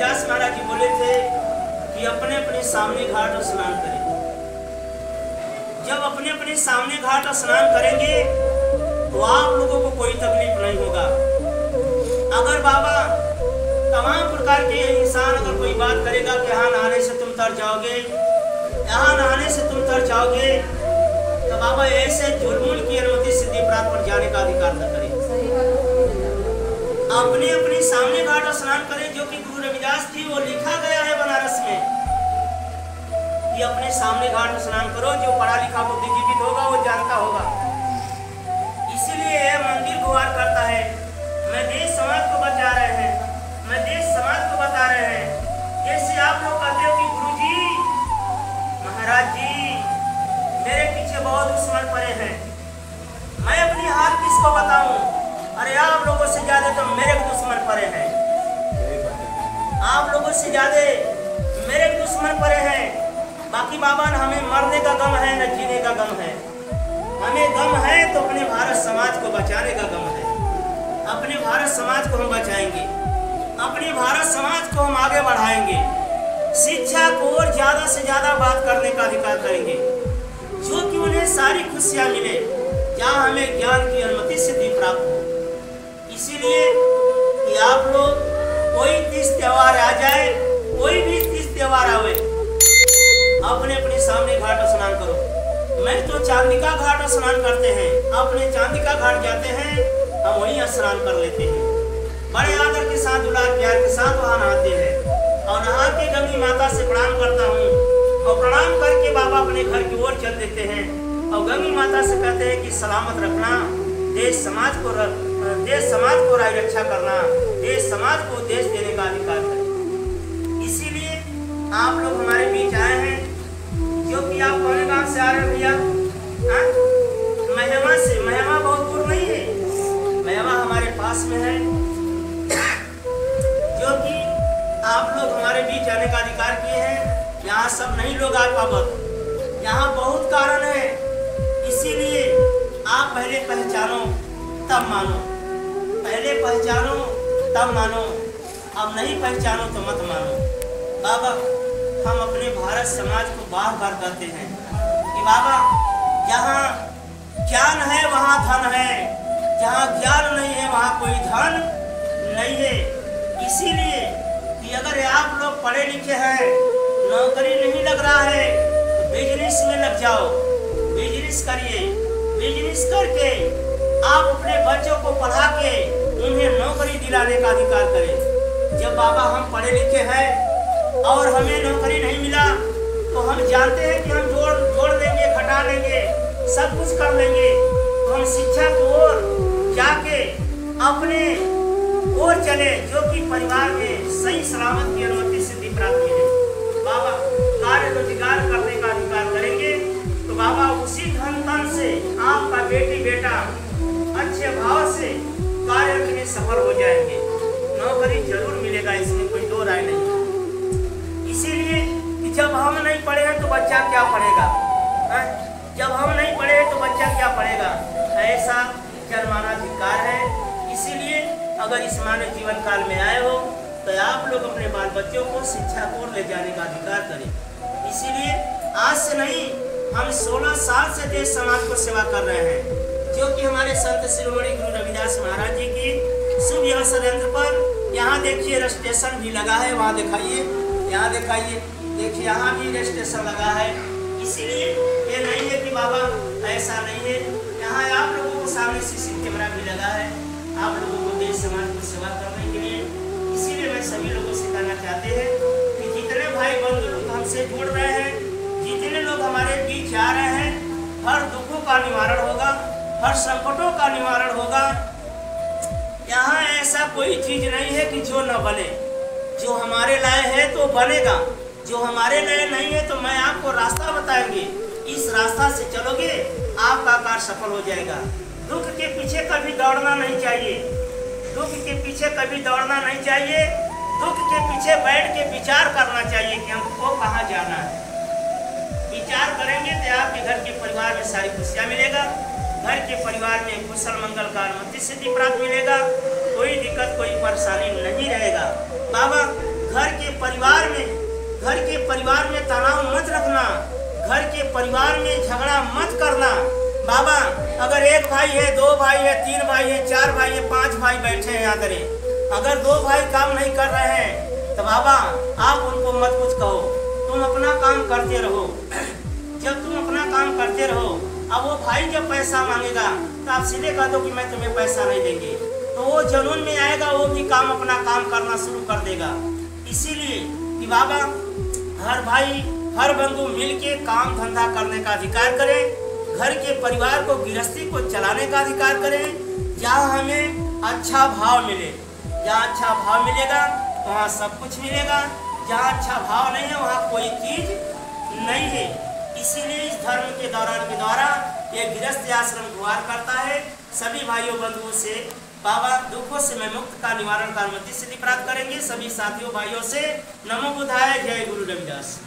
रविदास महाराज जी बोले थे कि अपने अपने सामने घाट स्नान करें। जब अपने अपने सामने घाट स्नान करेंगे तो आप लोगों को कोई तकलीफ नहीं होगा। अगर बाबा तमाम प्रकार के इंसान अगर कोई बात करेगा कि यहाँ नहाने से तुम तर जाओगे, यहाँ नहाने से तुम तर जाओगे, तो बाबा ऐसे जुर्मुल की अनुमति सिद्धि प्राप्त पर जाने का अधिकार न करें। अपने अपने सामने घाट स्नान करें, जो कि गुरु रविदास जी वो लिखा गया है बनारस में कि अपने सामने घाट स्नान करो। जो पढ़ा लिखा बुद्धिजीवी होगा वो जानता होगा। इसीलिए यह मंदिर गुहार करता है, मैं देश समाज को बचा रहे हैं, मैं देश समाज को बता रहे हैं। जैसे आप लोग कहते हो कि गुरु जी महाराज जी मेरे पीछे बहुत दुश्मन पड़े हैं, मैं अपनी हाल किसको बताऊं? अरे आप लोगों से ज्यादा तो मेरे दुश्मन पड़े हैं, आप लोगों से ज्यादा मेरे दुश्मन पड़े हैं। बाकी बाबा न हमें मरने का गम है न जीने का गम है। हमें गम है तो अपने भारत समाज को बचाने का गम है। अपने भारत समाज को हम बचाएंगे, अपने भारत समाज को हम आगे बढ़ाएंगे। शिक्षा को और ज्यादा से ज्यादा बात करने का अधिकार करेंगे, जो कि उन्हें सारी खुशियां मिले, जहाँ हमें ज्ञान की अनुमति सिद्धि प्राप्त हो। इसीलिए कि आप लोग कोई तीज त्योहार आ जाए, कोई भी तीज त्योहार आवे, अपने अपने सामने घाट स्नान करो। मैं तो चांदिका घाट स्नान करते हैं, अपने चांदिका घाट जाते हैं, हम वहीं स्नान कर लेते हैं। बड़े आदर के साथ, दुलार प्यार के साथ वहाँ नहाते हैं और नहा के गंगी माता से प्रणाम करता हूँ और प्रणाम करके बाबा अपने घर की ओर चल देते हैं और गंगी माता से कहते हैं कि सलामत रखना, देश समाज को राय रक्षा करना, देश समाज को देश देने का अधिकार करें। इसीलिए आप लोग हमारे बीच आए हैं, जो कि आप कौन गांव से आ रहे हो भैया? महिमा से। महिमा बहुत दूर नहीं है, महिमा हमारे पास में है, जो कि आप लोग हमारे बीच आने का अधिकार किए हैं। यहाँ सब नहीं लोग आ पावत, यहाँ बहुत कारण है। इसीलिए आप पहले पहचानो तब मानो, पहले पहचानो तब मानो, अब नहीं पहचानो तो मत मानो। बाबा हम अपने भारत समाज को बार बार कहते हैं कि बाबा जहाँ ज्ञान है वहाँ धन है, जहाँ ज्ञान नहीं है वहाँ कोई धन नहीं है। इसीलिए कि अगर आप लोग पढ़े लिखे हैं, नौकरी नहीं लग रहा है तो बिजनेस में लग जाओ, बिजनेस करिए। बिजनेस करके आप अपने बच्चों को पढ़ा के उन्हें नौकरी दिलाने का अधिकार करें। जब बाबा हम पढ़े लिखे हैं और हमें नौकरी नहीं मिला तो हम जानते हैं कि हम जोड़ देंगे, घटा लेंगे, सब कुछ कर लेंगे, तो हम शिक्षा को ओर जाके अपने ओर चले, जो कि परिवार में सही सलामत की अनुमति सिद्धि प्राप्त मिले। बाबा कार्य रोजगार करने का अधिकार करेंगे तो बाबा उसी धन तन से आपका बेटी बेटा अच्छे भाव से कार्य में सफल हो जाएंगे। नौकरी जरूर मिलेगा, इसमें कोई दो राय नहीं। इसीलिए कि जब हम नहीं पढ़े हैं तो बच्चा क्या पढ़ेगा? जब हम नहीं पढ़े हैं तो बच्चा क्या पढ़ेगा? ऐसा जन्माना धिक्कार है। इसीलिए अगर इस मानव जीवन काल में आए हो तो आप लोग अपने बाल बच्चों को शिक्षा को ले जाने का अधिकार करें। इसीलिए आज से नहीं, हम 16 साल से देश समाज को सेवा कर रहे हैं, जो कि हमारे संत शिरोमणि गुरु रविदास महाराज जी की शुभ अवसर पर। यहाँ देखिए रजिस्ट्रेशन भी लगा है, वहाँ दिखाइए, यहाँ दिखाइए, देखिए यहाँ भी रजिस्ट्रेशन लगा है। इसीलिए ये नहीं है कि बाबा ऐसा नहीं है, यहाँ आप लोगों को सामने सीसी कैमरा भी लगा है, आप लोगों को देश समाज को सेवा करने के लिए। इसीलिए मैं सभी लोगों से कहना चाहते हैं कि जितने भाई बंधु लोग हमसे जुड़ रहे हैं, जितने लोग हमारे बीच आ रहे हैं, हर दुखों का निवारण होगा, हर संकटों का निवारण होगा। यहाँ ऐसा कोई चीज नहीं है कि जो न बने। जो हमारे लायक है तो बनेगा, जो हमारे लायक नहीं है तो मैं आपको रास्ता बताएंगे, इस रास्ता से चलोगे आपका कार्य सफल हो जाएगा। दुख के पीछे कभी दौड़ना नहीं चाहिए, दुख के पीछे कभी दौड़ना नहीं चाहिए। दुख के पीछे बैठ के विचार करना चाहिए कि हमको कहाँ जाना है। विचार करेंगे तो आपके घर के परिवार में सारी खुशियाँ मिलेगा, घर के परिवार में कुशल मंगल का अनुमति सिद्धि प्राप्त मिलेगा, कोई दिक्कत कोई परेशानी नहीं रहेगा। बाबा घर के परिवार में तनाव मत रखना, घर के परिवार में झगड़ा मत करना। बाबा अगर एक भाई है, 2 भाई है, 3 भाई है, 4 भाई है, 5 भाई बैठे हैं यहाँ करें, अगर 2 भाई काम नहीं कर रहे हैं तो बाबा आप उनको मत कुछ कहो, तुम अपना काम करते रहो। जब तुम अपना काम करते रहो, अब वो भाई जब पैसा मांगेगा तो आप सीधे कह दो कि मैं तुम्हें पैसा नहीं देंगे, तो वो जुनून में आएगा, वो भी अपना काम करना शुरू कर देगा। इसीलिए कि बाबा हर भाई हर बंधु मिलके काम धंधा करने का अधिकार करें, घर के परिवार को गृहस्थी को चलाने का अधिकार करें। जहाँ हमें अच्छा भाव मिले, जहाँ अच्छा भाव मिलेगा वहाँ सब कुछ मिलेगा, जहाँ अच्छा भाव नहीं है वहाँ कोई चीज नहीं है। इसीलिए इस धर्म के दौरान के द्वारा ये गृहस्थ आश्रम गुहार करता है सभी भाइयों बंधुओं से, बाबा दुखों से मैं मुक्त का निवारण का अनुमति सिद्धि प्राप्त करेंगे। सभी साथियों भाइयों से नमो बुद्धाय, जय गुरु रविदास।